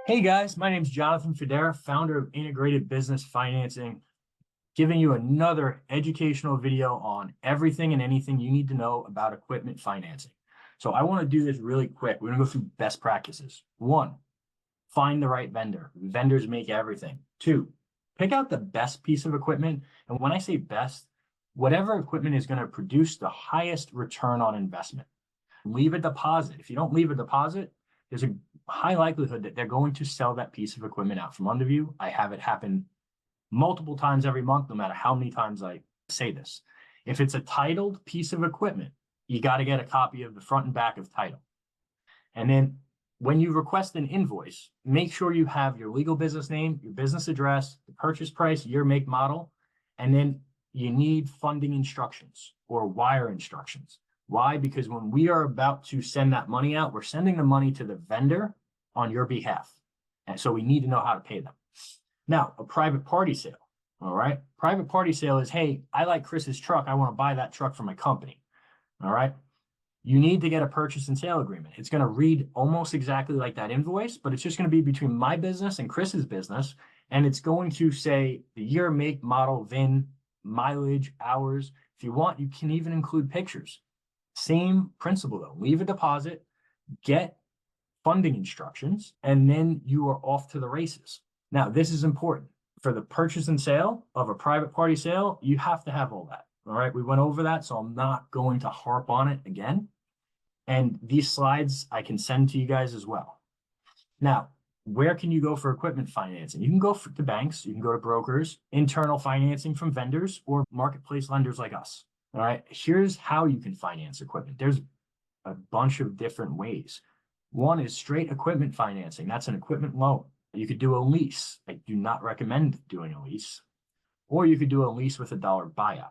Hey guys, my name is Jonathan Federa, founder of Integrated Business Financing, giving you another educational video on everything and anything you need to know about equipment financing. So I want to do this really quick. We're going to go through best practices. One, find the right vendor. Vendors make everything. Two, pick out the best piece of equipment. And when I say best, whatever equipment is going to produce the highest return on investment. Leave a deposit. If you don't leave a deposit, there's a high likelihood that they're going to sell that piece of equipment out from under you. I have it happen multiple times every month, no matter how many times I say this. If it's a titled piece of equipment, you got to get a copy of the front and back of title. And then when you request an invoice, make sure you have your legal business name, your business address, the purchase price, year, make, model, and then you need funding instructions or wire instructions. Why? Because when we are about to send that money out, we're sending the money to the vendor on your behalf. And so we need to know how to pay them. Now, a private party sale, all right? Private party sale is, hey, I like Chris's truck. I want to buy that truck for my company, all right? You need to get a purchase and sale agreement. It's going to read almost exactly like that invoice, but it's just going to be between my business and Chris's business. And it's going to say the year, make, model, VIN, mileage, hours. If you want, you can even include pictures. Same principle though. Leave a deposit, get funding instructions, and then you are off to the races. Now, this is important. For the purchase and sale of a private party sale, you have to have all that. All right. We went over that, so I'm not going to harp on it again. And these slides I can send to you guys as well. Now, where can you go for equipment financing? You can go to banks, you can go to brokers, internal financing from vendors, or marketplace lenders like us. All right, here's how you can finance equipment. There's a bunch of different ways. One is straight equipment financing. That's an equipment loan. You could do a lease. I do not recommend doing a lease. Or you could do a lease with a dollar buyout.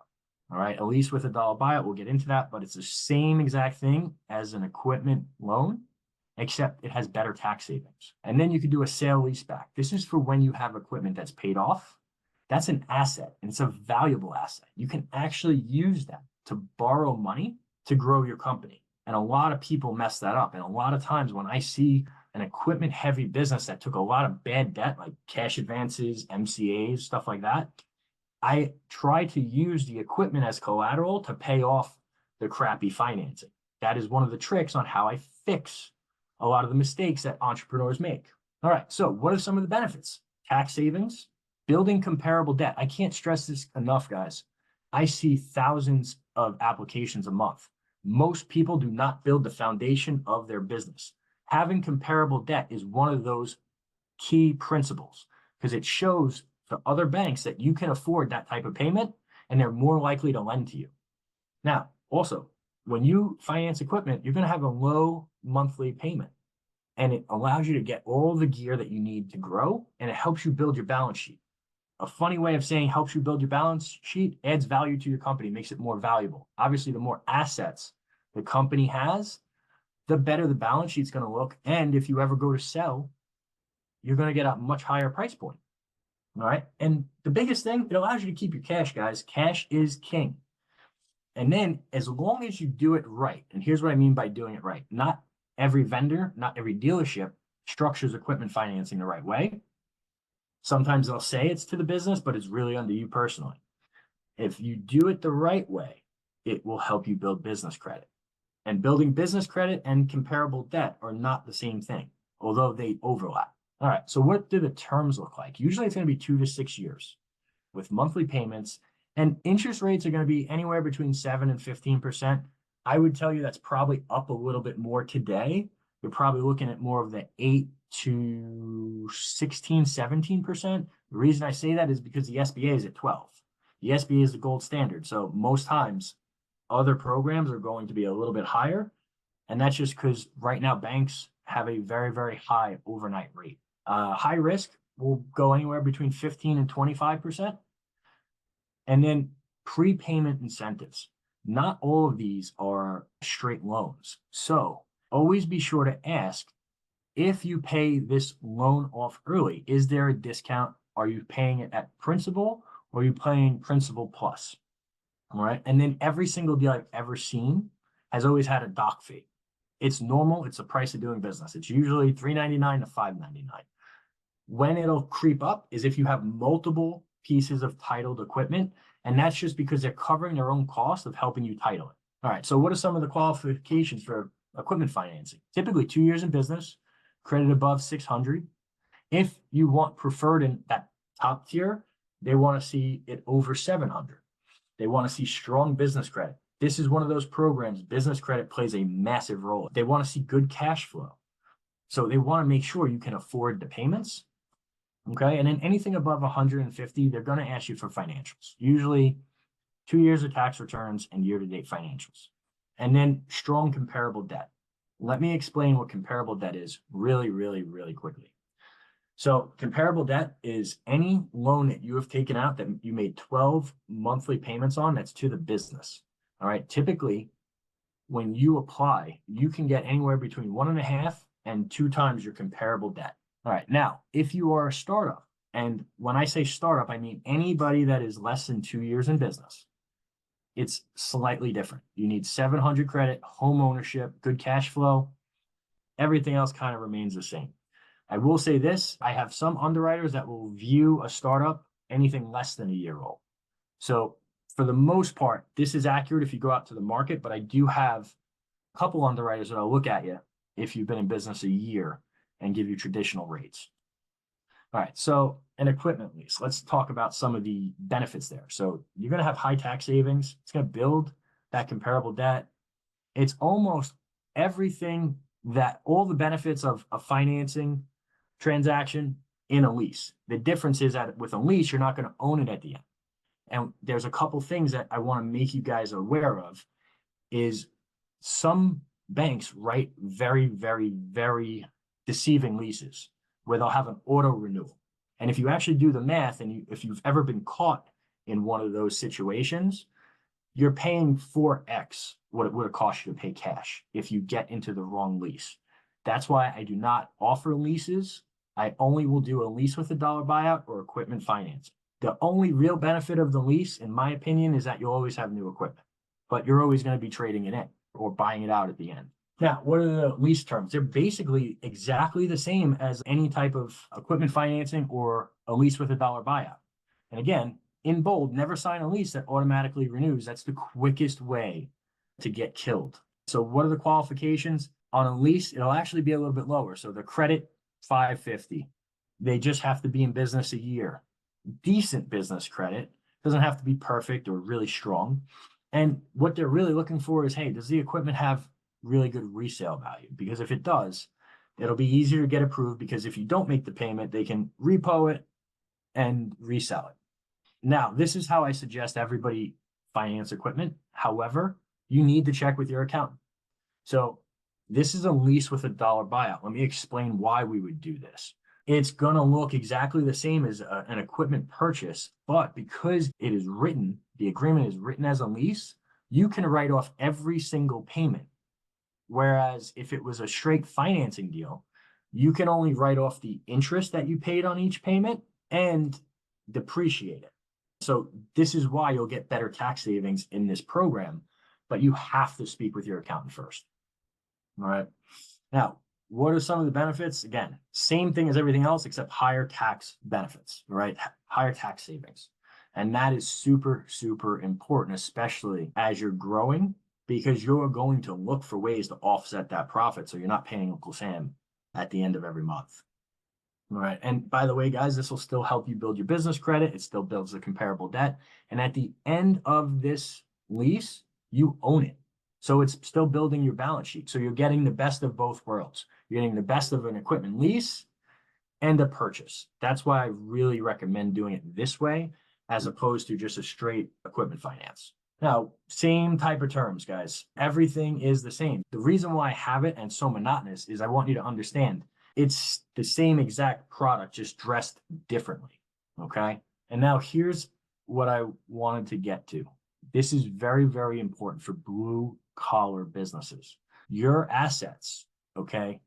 All right, a lease with a dollar buyout, we'll get into that, but it's the same exact thing as an equipment loan, except it has better tax savings. And then you could do a sale leaseback. This is for when you have equipment that's paid off. That's an asset, and it's a valuable asset. You can actually use that to borrow money to grow your company. And a lot of people mess that up. And a lot of times when I see an equipment heavy business that took a lot of bad debt, like cash advances, MCAs, stuff like that, I try to use the equipment as collateral to pay off the crappy financing. That is one of the tricks on how I fix a lot of the mistakes that entrepreneurs make. All right, so what are some of the benefits? Tax savings, building comparable debt. I can't stress this enough, guys. I see thousands of applications a month. Most people do not build the foundation of their business. Having comparable debt is one of those key principles because it shows to other banks that you can afford that type of payment and they're more likely to lend to you. Now, also, when you finance equipment, you're going to have a low monthly payment and it allows you to get all the gear that you need to grow and it helps you build your balance sheet. A funny way of saying helps you build your balance sheet adds value to your company, makes it more valuable. Obviously, the more assets the company has, the better the balance sheet's going to look. And if you ever go to sell, you're going to get a much higher price point. All right. And the biggest thing, it allows you to keep your cash, guys. Cash is king. And then as long as you do it right, and here's what I mean by doing it right. Not every vendor, not every dealership structures equipment financing the right way. Sometimes they'll say it's to the business, but it's really under you personally. If you do it the right way, it will help you build business credit. And building business credit and comparable debt are not the same thing, although they overlap. All right, so what do the terms look like? Usually it's going to be 2 to 6 years with monthly payments, and interest rates are going to be anywhere between 7 and 15%. I would tell you that's probably up a little bit more today. You're probably looking at more of the 8 to 16, 17%. The reason I say that is because the SBA is at 12. The SBA is the gold standard. So most times other programs are going to be a little bit higher. And that's just because right now banks have a very, very high overnight rate. High risk will go anywhere between 15 and 25%. And then prepayment incentives. Not all of these are straight loans. So always be sure to ask, if you pay this loan off early, is there a discount? Are you paying it at principal or are you paying principal plus? All right. And then every single deal I've ever seen has always had a doc fee. It's normal. It's the price of doing business. It's usually $3.99 to $5.99. When it'll creep up is if you have multiple pieces of titled equipment, and that's just because they're covering their own cost of helping you title it. All right, so what are some of the qualifications for equipment financing? Typically 2 years in business, credit above 600. If you want preferred in that top tier, they want to see it over 700. They want to see strong business credit. This is one of those programs, business credit plays a massive role. They want to see good cash flow. So they want to make sure you can afford the payments. Okay. And then anything above 150, they're going to ask you for financials, usually 2 years of tax returns and year-to-date financials. And then strong comparable debt. Let me explain what comparable debt is really, really, really quickly. So comparable debt is any loan that you have taken out that you made 12 monthly payments on that's to the business. All right. Typically, when you apply, you can get anywhere between 1.5 and 2 times your comparable debt. All right. Now, if you are a startup, and when I say startup, I mean anybody that is less than 2 years in business, it's slightly different. You need 700 credit, home ownership, good cash flow. Everything else kind of remains the same. I will say this, I have some underwriters that will view a startup anything less than a year old. So for the most part, this is accurate if you go out to the market, but I do have a couple underwriters that I'll look at you if you've been in business a year and give you traditional rates. All right, so an equipment lease. Let's talk about some of the benefits there. So you're going to have high tax savings. It's going to build that comparable debt. It's almost everything that all the benefits of a financing transaction in a lease. The difference is that with a lease, you're not going to own it at the end. And there's a couple things that I want to make you guys aware of is some banks write very, very, very deceiving leases where they'll have an auto renewal. And if you actually do the math, and if you've ever been caught in one of those situations, you're paying 4x what it would have cost you to pay cash if you get into the wrong lease. That's why I do not offer leases. I only will do a lease with a dollar buyout or equipment finance. The only real benefit of the lease, in my opinion, is that you'll always have new equipment, but you're always going to be trading it in or buying it out at the end. Now, what are the lease terms? They're basically exactly the same as any type of equipment financing or a lease with a dollar buyout. And again, in bold, never sign a lease that automatically renews. That's the quickest way to get killed. So what are the qualifications? On a lease, it'll actually be a little bit lower. So the credit, 550. They just have to be in business a year. Decent business credit, doesn't have to be perfect or really strong. And what they're really looking for is, hey, does the equipment have really good resale value? Because if it does, it'll be easier to get approved, because if you don't make the payment, they can repo it and resell it. Now, this is how I suggest everybody finance equipment. However, you need to check with your accountant. So this is a lease with a dollar buyout. Let me explain why we would do this. It's going to look exactly the same as an equipment purchase, but because it is written, the agreement is written as a lease, you can write off every single payment. Whereas if it was a straight financing deal, you can only write off the interest that you paid on each payment and depreciate it. So this is why you'll get better tax savings in this program, but you have to speak with your accountant first. All right. Now, what are some of the benefits? Again, same thing as everything else, except higher tax benefits, right? Higher tax savings. And that is super, super important, especially as you're growing, because you're going to look for ways to offset that profit. So you're not paying Uncle Sam at the end of every month. All right. And by the way, guys, this will still help you build your business credit. It still builds the comparable debt. And at the end of this lease, you own it. So it's still building your balance sheet. So you're getting the best of both worlds. You're getting the best of an equipment lease and a purchase. That's why I really recommend doing it this way, as opposed to just a straight equipment finance. Now, same type of terms, guys. Everything is the same. The reason why I have it and so monotonous is I want you to understand it's the same exact product, just dressed differently. Okay. And now here's what I wanted to get to. This is very, very important for blue collar businesses. Your assets, okay,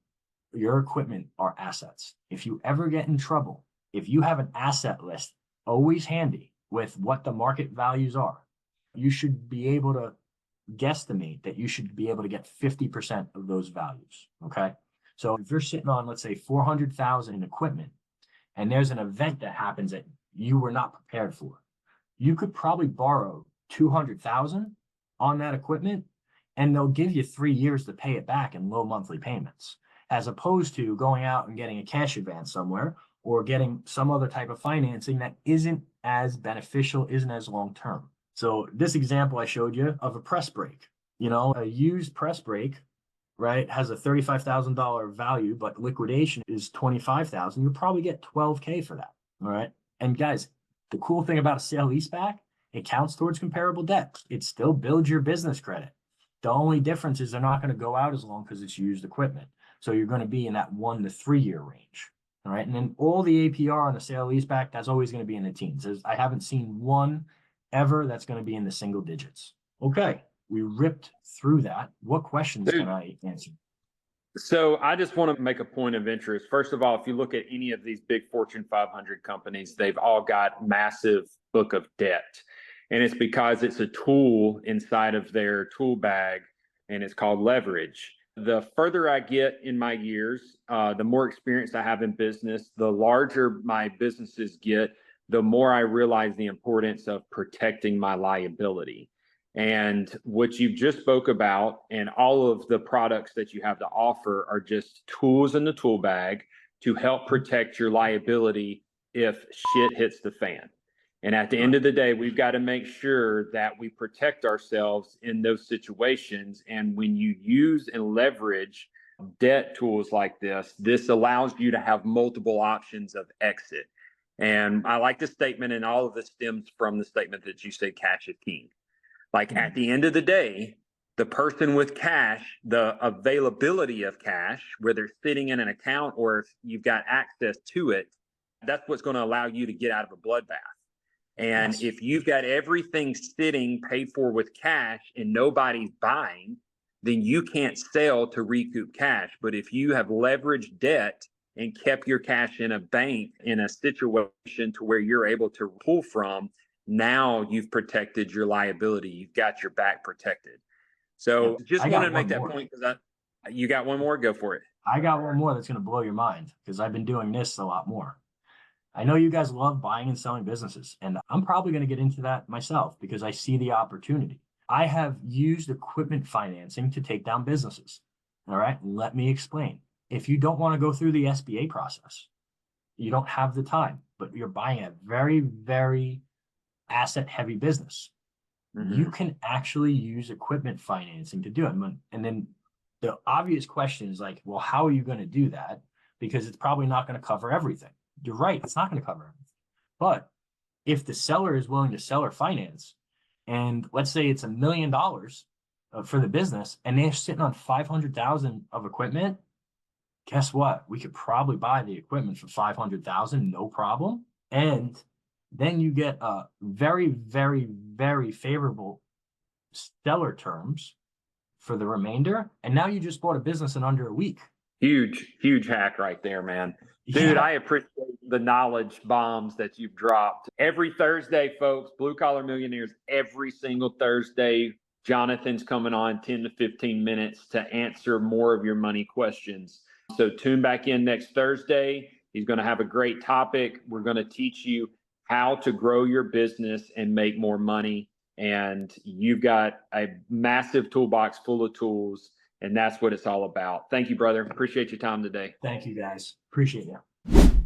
your equipment are assets. If you ever get in trouble, if you have an asset list always handy with what the market values are, you should be able to guesstimate that you should be able to get 50% of those values. Okay. So if you're sitting on, let's say, 400,000 in equipment, and there's an event that happens that you were not prepared for, you could probably borrow 200,000 on that equipment, and they'll give you 3 years to pay it back in low monthly payments, as opposed to going out and getting a cash advance somewhere or getting some other type of financing that isn't as beneficial, isn't as long term. So this example I showed you of a press brake, a used press brake, right, has a $35,000 value, but liquidation is 25,000. You'll probably get 12K for that. All right. And guys, the cool thing about a sale leaseback, it counts towards comparable debt. It still builds your business credit. The only difference is they're not going to go out as long because it's used equipment. So you're going to be in that 1 to 3 year range. All right. And then all the APR on the sale leaseback, that's always going to be in the teens. I haven't seen one ever that's going to be in the single digits. Okay. We ripped through that. What questions can I answer? So I just want to make a point of interest. First of all, if you look at any of these big Fortune 500 companies, they've all got massive book of debt. And it's because it's a tool inside of their tool bag, and it's called leverage. The further I get in my years, the more experience I have in business, the larger my businesses get, the more I realize the importance of protecting my liability. And what you've just spoke about and all of the products that you have to offer are just tools in the tool bag to help protect your liability if shit hits the fan. And at the end of the day, we've got to make sure that we protect ourselves in those situations. And when you use and leverage debt tools like this allows you to have multiple options of exit. And I like this statement, and all of this stems from the statement that you say cash is king. Like at the end of the day, the person with cash, the availability of cash, whether it's sitting in an account or if you've got access to it, that's what's going to allow you to get out of a bloodbath. And yes, if you've got everything sitting paid for with cash and nobody's buying, then you can't sell to recoup cash. But if you have leveraged debt and kept your cash in a bank in a situation to where you're able to pull from, now you've protected your liability. You've got your back protected. So just wanted to make that point because you got one more. Go for it. I got one more that's going to blow your mind because I've been doing this a lot more. I know you guys love buying and selling businesses, and I'm probably going to get into that myself because I see the opportunity. I have used equipment financing to take down businesses. All right. Let me explain. If you don't want to go through the SBA process, you don't have the time, but you're buying a very, very asset heavy business, you can actually use equipment financing to do it. And then the obvious question is like, well, how are you going to do that? Because it's probably not going to cover everything. You're right. It's not going to cover everything. But if the seller is willing to sell or finance, and let's say it's $1 million for the business, and they're sitting on 500,000 of equipment, guess what? We could probably buy the equipment for 500,000, no problem. And then you get a very, very, very favorable seller terms for the remainder. And now you just bought a business in under a week. Huge hack right there, man. Dude, yeah. I appreciate the knowledge bombs that you've dropped. Every Thursday, folks, Blue Collar Millionaires, every single Thursday, Jonathan's coming on 10 to 15 minutes to answer more of your money questions. So tune back in next Thursday. He's going to have a great topic. We're going to teach you how to grow your business and make more money. And you've got a massive toolbox full of tools, and that's what it's all about. Thank you, brother. Appreciate your time today. Thank you, guys. Appreciate you.